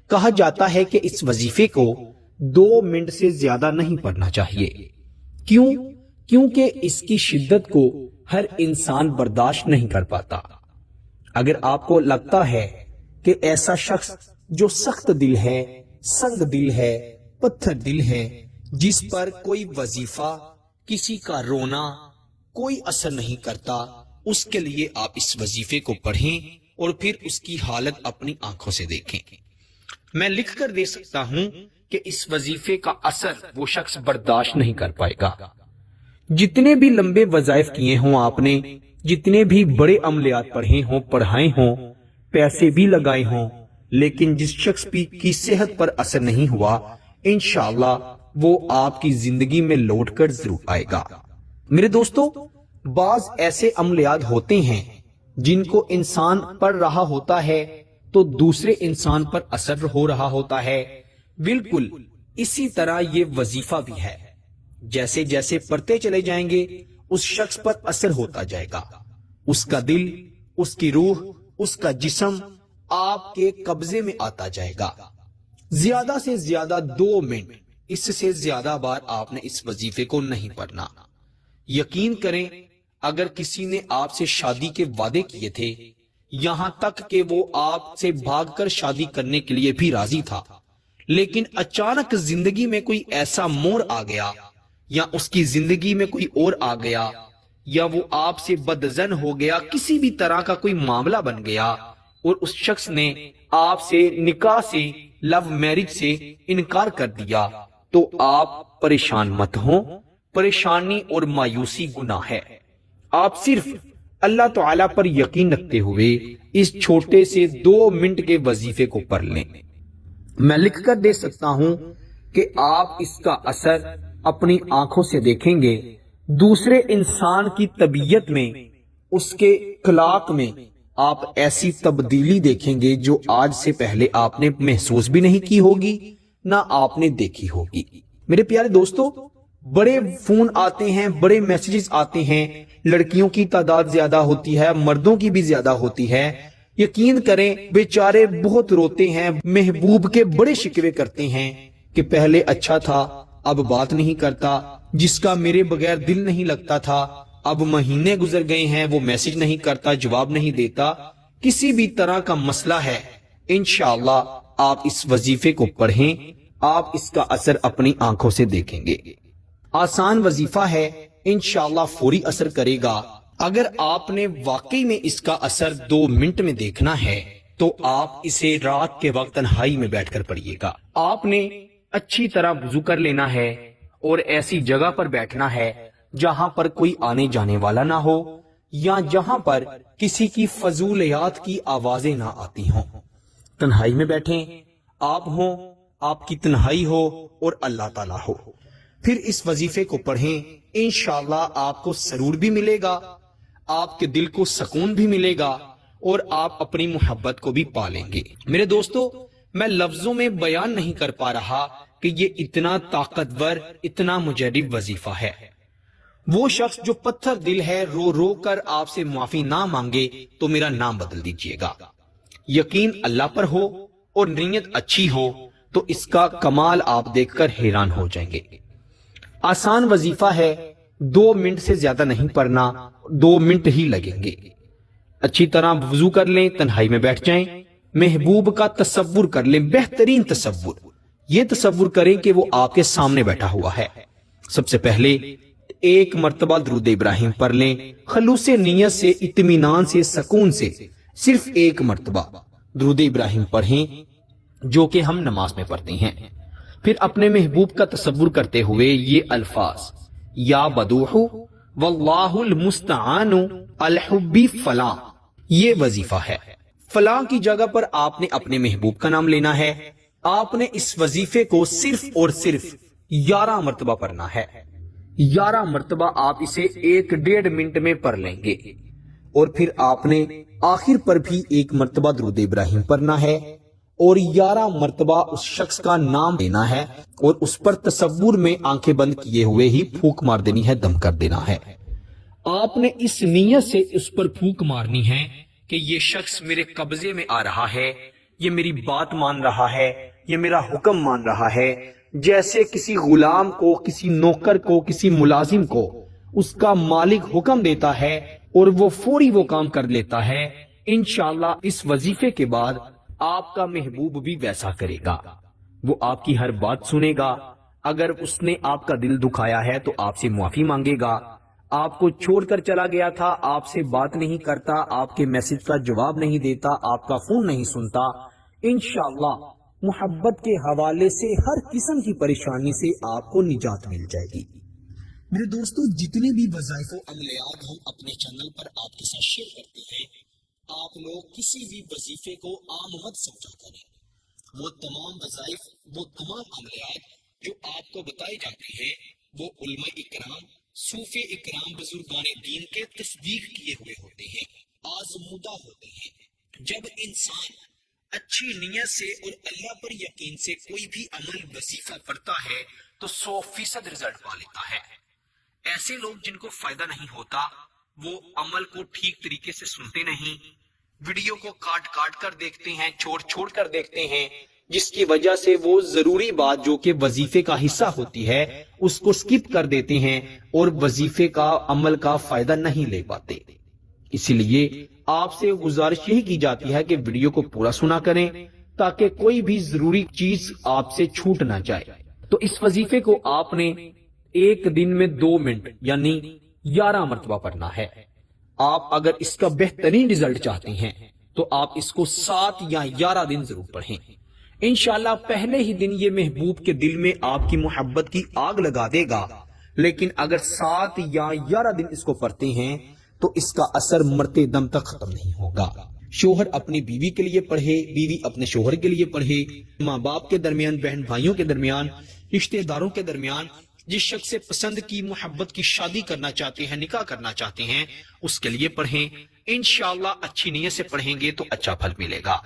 کہا جاتا ہے کہ اس وظیفے کو 2 منٹ سے زیادہ نہیں پڑھنا چاہیے۔ کیوں؟ کیونکہ اس کی شدت کو ہر انسان برداشت نہیں کر پاتا۔ اگر آپ کو لگتا ہے کہ ایسا شخص جو سخت دل ہے، سنگ دل ہے، پتھر دل ہے، جس پر کوئی وظیفہ، کسی کا رونا کوئی اثر نہیں کرتا، اس کے لیے آپ اس وظیفے کو پڑھیں اور پھر اس کی حالت اپنی آنکھوں سے دیکھیں۔ میں لکھ کر دے سکتا ہوں کہ اس وظیفے کا اثر وہ شخص برداشت نہیں کر پائے گا۔ جتنے بھی لمبے وظائف کیے ہوں آپ نے، جتنے بھی بڑے عملیات پڑھے ہوں، پڑھائے ہوں، پیسے بھی لگائے ہوں، لیکن جس شخص کی صحت پر اثر نہیں ہوا، انشاءاللہ وہ آپ کی زندگی میں لوٹ کر ضرور آئے گا۔ میرے دوستو، بعض ایسے عملیات ہوتے ہیں جن کو انسان پڑھ رہا ہوتا ہے تو دوسرے انسان پر اثر ہو رہا ہوتا ہے۔ بالکل اسی طرح یہ وظیفہ بھی ہے، جیسے جیسے پڑھتے چلے جائیں گے اس شخص پر اثر ہوتا جائے گا، اس کا دل، اس کی روح، اس کا جسم آپ کے قبضے میں آتا جائے گا۔ زیادہ سے زیادہ 2 منٹ، اس سے زیادہ بار آپ نے اس وظیفے کو نہیں پڑھنا۔ یقین کریں، اگر کسی نے آپ سے شادی کے وعدے کیے تھے، یہاں تک کہ وہ آپ سے بھاگ کر شادی کرنے کے لیے بھی راضی تھا، لیکن اچانک زندگی میں کوئی ایسا موڑ آ گیا، یا اس کی زندگی میں کوئی اور آ گیا، یا وہ آپ سے بدظن ہو گیا، کسی بھی طرح کا کوئی معاملہ بن گیا اور اس شخص نے آپ سے نکاح سے، لو میرج سے انکار کر دیا، تو آپ پریشان مت ہوں۔ پریشانی اور مایوسی گناہ ہے۔ آپ صرف اللہ تعالیٰ پر یقین رکھتے ہوئے اس چھوٹے سے 2 منٹ کے وظیفے کو پڑھ لیں۔ میں لکھ کر دے سکتا ہوں کہ آپ اس کا اثر اپنی آنکھوں سے دیکھیں گے، دوسرے انسان کی طبیعت میں، اس کے اخلاق میں آپ ایسی تبدیلی دیکھیں گے جو آج سے پہلے آپ نے محسوس بھی نہیں کی ہوگی، نہ آپ نے دیکھی ہوگی۔ میرے پیارے دوستو، بڑے فون آتے ہیں، بڑے میسیجز آتے ہیں، لڑکیوں کی تعداد زیادہ ہوتی ہے، مردوں کی بھی زیادہ ہوتی ہے۔ یقین کریں، بیچارے بہت روتے ہیں، محبوب کے بڑے شکوے کرتے ہیں کہ پہلے اچھا تھا، اب بات نہیں کرتا، جس کا میرے بغیر دل نہیں لگتا تھا، اب مہینے گزر گئے ہیں، وہ میسج نہیں کرتا، جواب نہیں دیتا۔ کسی بھی طرح کا مسئلہ ہے، انشاءاللہ آپ اس وظیفے کو پڑھیں، آپ اس کا اثر اپنی آنکھوں سے دیکھیں گے۔ آسان وظیفہ ہے، انشاءاللہ فوری اثر کرے گا۔ اگر آپ نے واقعی میں اس کا اثر 2 منٹ میں دیکھنا ہے تو آپ اسے رات کے وقت تنہائی میں بیٹھ کر پڑھیے گا۔ آپ نے اچھی طرح وضو کر لینا ہے اور ایسی جگہ پر بیٹھنا ہے جہاں پر کوئی آنے جانے والا نہ ہو، یا جہاں پر کسی کی فضولیات کی آوازیں نہ آتی ہوں۔ تنہائی میں بیٹھیں، آپ ہوں، آپ کی تنہائی ہو اور اللہ تعالیٰ ہو، پھر اس وظیفے کو پڑھیں۔ انشاءاللہ آپ کو سرور بھی ملے گا، آپ کے دل کو سکون بھی ملے گا، اور آپ اپنی محبت کو بھی پالیں گے۔ میرے دوستو، میں لفظوں میں بیان نہیں کر پا رہا کہ یہ اتنا طاقتور، اتنا مجرب وظیفہ ہے۔ وہ شخص جو پتھر دل ہے، رو رو کر آپ سے معافی نہ مانگے تو میرا نام بدل دیجئے گا۔ یقین اللہ پر ہو اور نیت اچھی ہو تو اس کا کمال آپ دیکھ کر حیران ہو جائیں گے۔ آسان وظیفہ ہے، 2 منٹ سے زیادہ نہیں پڑھنا، 2 منٹ ہی لگیں گے۔ اچھی طرح وضو کر لیں، تنہائی میں بیٹھ جائیں، محبوب کا تصور کر لیں، بہترین تصور۔ یہ تصور کریں کہ وہ آپ کے سامنے بیٹھا ہوا ہے۔ سب سے پہلے 1 مرتبہ درود ابراہیم پڑھ لیں، خلوص نیت سے، اطمینان سے، سکون سے، صرف 1 مرتبہ درود ابراہیم پڑھیں جو کہ ہم نماز میں پڑھتے ہیں۔ پھر اپنے محبوب کا تصور کرتے ہوئے یہ الفاظ، یا بدوح واللہ المستعان الحبی فلاں، یہ وظیفہ ہے۔ فلاں کی جگہ پر آپ نے اپنے محبوب کا نام لینا ہے۔ آپ نے اس وظیفے کو صرف اور صرف 11 مرتبہ پڑھنا ہے۔ 11 مرتبہ آپ اسے 1.5 منٹ میں پڑھ لیں گے، اور پھر آپ نے آخر پر بھی 1 مرتبہ درود ابراہیم پڑھنا ہے، اور 11 مرتبہ اس شخص کا نام لینا ہے، اور اس پر تصور میں آنکھیں بند کیے ہوئے ہی پھونک مار دینی ہے، دم کر دینا ہے۔ آپ نے اس نیت سے اس پر پھونک مارنی ہے کہ یہ شخص میرے قبضے میں آ رہا ہے، یہ میری بات مان رہا ہے، یہ میرا حکم مان رہا ہے، جیسے کسی غلام کو، کسی نوکر کو، کسی ملازم کو اس کا مالک حکم دیتا ہے اور وہ فوری وہ کام کر لیتا ہے، انشاءاللہ اس وظیفے کے بعد آپ کا محبوب بھی ویسا کرے گا۔ وہ آپ کی ہر بات سنے گا، اگر اس نے آپ کا دل دکھایا ہے تو آپ سے معافی مانگے گا، آپ کو چھوڑ کر چلا گیا تھا، آپ سے بات نہیں کرتا، آپ کے میسج کا جواب نہیں دیتا، آپ کا فون نہیں سنتا، انشاءاللہ محبت کے حوالے سے ہر قسم کی پریشانی سے آپ کو نجات مل جائے گی۔ میرے دوستو، جتنے بھی وظائف و عملیات ہم اپنے چینل پر آپ کے ساتھ شیئر کرتے ہیں، آپ لوگ کسی بھی وظیفے کو عام مت سمجھا کریں۔ وہ تمام وظائف، وہ تمام عملیات جو آپ کو بتائی جاتی ہیں، وہ علماء اکرام، صوفی اکرام، بزرگان دین کے تصدیق کیے ہوئے ہوتے ہیں، آزمودہ ہوتے ہیں۔ جب انسان اچھی نیت سے اور اللہ پر یقین سے کوئی بھی عمل وظیفہ کرتا ہے تو 100% رزلٹ پا لیتا ہے۔ ایسے لوگ جن کو فائدہ نہیں ہوتا، وہ عمل کو ٹھیک طریقے سے سنتے نہیں، ویڈیو کو کاٹ کاٹ کر دیکھتے ہیں، چھوڑ چھوڑ کر دیکھتے ہیں، جس کی وجہ سے وہ ضروری بات جو کہ وظیفے کا حصہ ہوتی ہے اس کو سکپ کر دیتے ہیں اور وظیفے کا عمل کا فائدہ نہیں لے پاتے۔ اسی لیے آپ سے گزارش یہی کی جاتی ہے کہ ویڈیو کو پورا سنا کریں تاکہ کوئی بھی ضروری چیز آپ سے چھوٹ نہ جائے۔ تو اس وظیفے کو آپ نے ایک دن میں 2 منٹ یعنی 11 مرتبہ پڑھنا ہے۔ آپ اگر اس کا بہترین رزلٹ چاہتے ہیں تو آپ اس کو 7 یا 11 دن ضرور پڑھیں۔ انشاءاللہ پہلے ہی دن یہ محبوب کے دل میں آپ کی محبت کی آگ لگا دے گا، لیکن اگر 7 یا 11 دن اس کو پڑھتے ہیں تو اس کا اثر مرتے دم تک ختم نہیں ہوگا۔ شوہر اپنی بیوی کے لیے پڑھے، بیوی اپنے شوہر کے لیے پڑھے، ماں باپ کے درمیان، بہن بھائیوں کے درمیان، رشتہ داروں کے درمیان، جس شخص سے پسند کی محبت کی شادی کرنا چاہتے ہیں، نکاح کرنا چاہتے ہیں، اس کے لیے پڑھیں۔ انشاءاللہ اچھی نیت سے پڑھیں گے تو اچھا پھل ملے گا۔